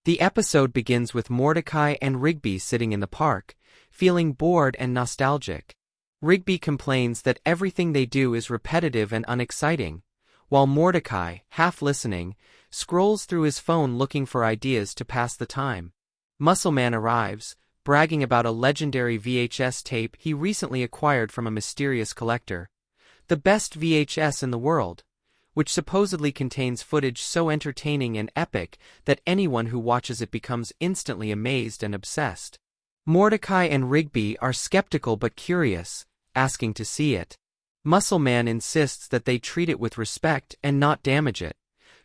The episode begins with Mordecai and Rigby sitting in the park, feeling bored and nostalgic. Rigby complains that everything they do is repetitive and unexciting, while Mordecai, half listening, scrolls through his phone looking for ideas to pass the time. Muscle Man arrives, bragging about a legendary VHS tape he recently acquired from a mysterious collector. The best VHS in the world, which supposedly contains footage so entertaining and epic that anyone who watches it becomes instantly amazed and obsessed. Mordecai and Rigby are skeptical but curious, asking to see it. Muscle Man insists that they treat it with respect and not damage it,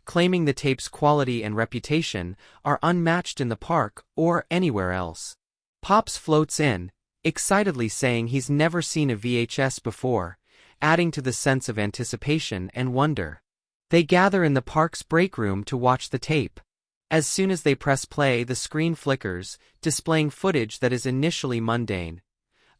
claiming the tape's quality and reputation are unmatched in the park or anywhere else. Pops floats in, excitedly saying he's never seen a VHS before, adding to the sense of anticipation and wonder. They gather in the park's break room to watch the tape. As soon as they press play, the screen flickers, displaying footage that is initially mundane.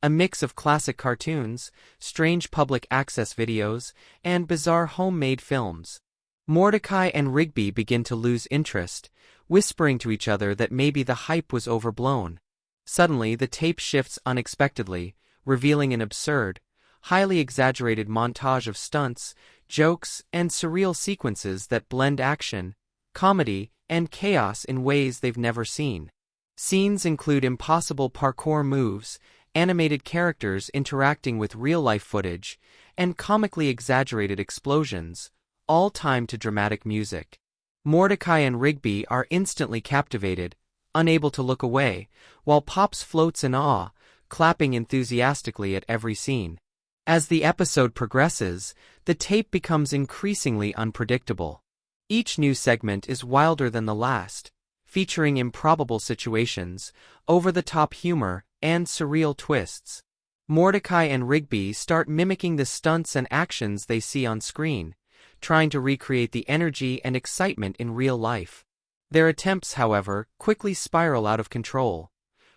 A mix of classic cartoons, strange public access videos, and bizarre homemade films. Mordecai and Rigby begin to lose interest, whispering to each other that maybe the hype was overblown. Suddenly, the tape shifts unexpectedly, revealing an absurd, highly exaggerated montage of stunts, jokes, and surreal sequences that blend action, comedy, and chaos in ways they've never seen. Scenes include impossible parkour moves, animated characters interacting with real-life footage, and comically exaggerated explosions, all timed to dramatic music. Mordecai and Rigby are instantly captivated, unable to look away, while Pops floats in awe, clapping enthusiastically at every scene. As the episode progresses, the tape becomes increasingly unpredictable. Each new segment is wilder than the last, featuring improbable situations, over-the-top humor, and surreal twists. Mordecai and Rigby start mimicking the stunts and actions they see on screen, trying to recreate the energy and excitement in real life. Their attempts, however, quickly spiral out of control.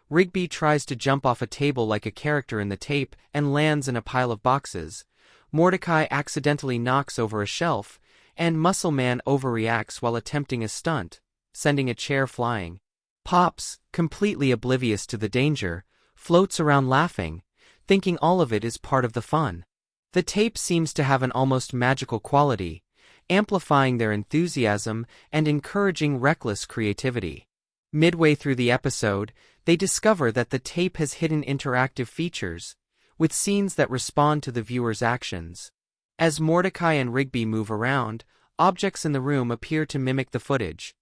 Rigby tries to jump off a table like a character in the tape and lands in a pile of boxes. Mordecai accidentally knocks over a shelf, and Muscle Man overreacts while attempting a stunt, sending a chair flying. Pops, completely oblivious to the danger, floats around laughing, thinking all of it is part of the fun. The tape seems to have an almost magical quality, amplifying their enthusiasm and encouraging reckless creativity. Midway through the episode, they discover that the tape has hidden interactive features, with scenes that respond to the viewer's actions. As Mordecai and Rigby move around, objects in the room appear to mimic the footage.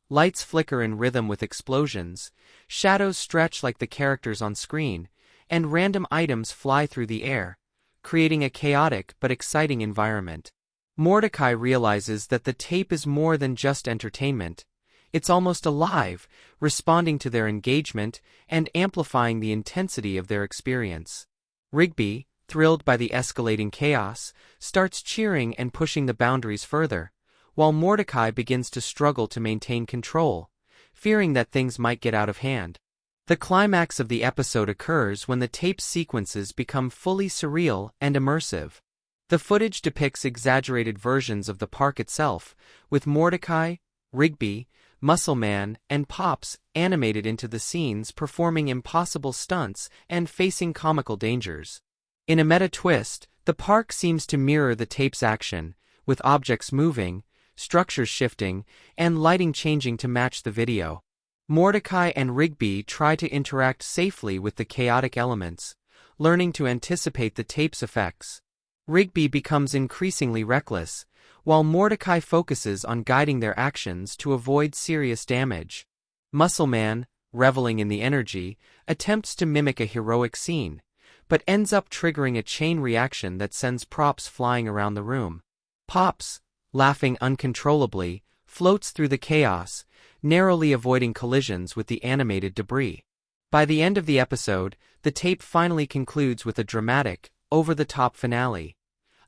Lights flicker in rhythm with explosions, shadows stretch like the characters on screen, and random items fly through the air, creating a chaotic but exciting environment. Mordecai realizes that the tape is more than just entertainment. It's almost alive, responding to their engagement and amplifying the intensity of their experience. Rigby, thrilled by the escalating chaos, starts cheering and pushing the boundaries further, while Mordecai begins to struggle to maintain control, fearing that things might get out of hand. The climax of the episode occurs when the tape sequences become fully surreal and immersive. The footage depicts exaggerated versions of the park itself, with Mordecai, Rigby, Muscle Man, and Pops animated into the scenes, performing impossible stunts and facing comical dangers. In a meta twist, the park seems to mirror the tape's action, with objects moving, structures shifting, and lighting changing to match the video. Mordecai and Rigby try to interact safely with the chaotic elements, learning to anticipate the tape's effects. Rigby becomes increasingly reckless, while Mordecai focuses on guiding their actions to avoid serious damage. Muscle Man, reveling in the energy, attempts to mimic a heroic scene, but ends up triggering a chain reaction that sends props flying around the room. Pops, laughing uncontrollably, floats through the chaos, narrowly avoiding collisions with the animated debris. By the end of the episode, the tape finally concludes with a dramatic, over-the-top finale.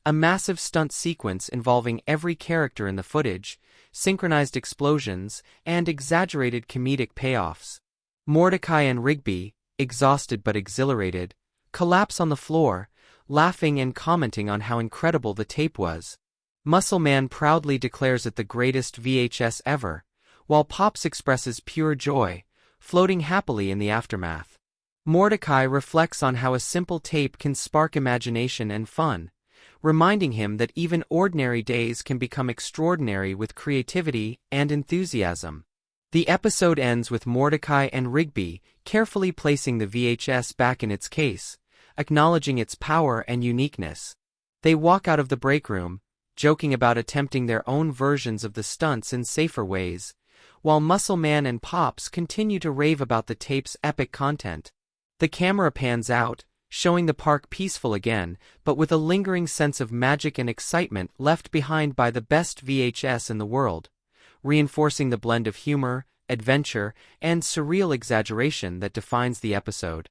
A massive stunt sequence involving every character in the footage, synchronized explosions, and exaggerated comedic payoffs. Mordecai and Rigby, exhausted but exhilarated, collapse on the floor, laughing and commenting on how incredible the tape was. Muscle Man proudly declares it the greatest VHS ever, while Pops expresses pure joy, floating happily in the aftermath. Mordecai reflects on how a simple tape can spark imagination and fun, reminding him that even ordinary days can become extraordinary with creativity and enthusiasm. The episode ends with Mordecai and Rigby carefully placing the VHS back in its case, acknowledging its power and uniqueness. They walk out of the break room, joking about attempting their own versions of the stunts in safer ways, while Muscle Man and Pops continue to rave about the tape's epic content. The camera pans out, showing the park peaceful again, but with a lingering sense of magic and excitement left behind by the best VHS in the world, reinforcing the blend of humor, adventure, and surreal exaggeration that defines the episode.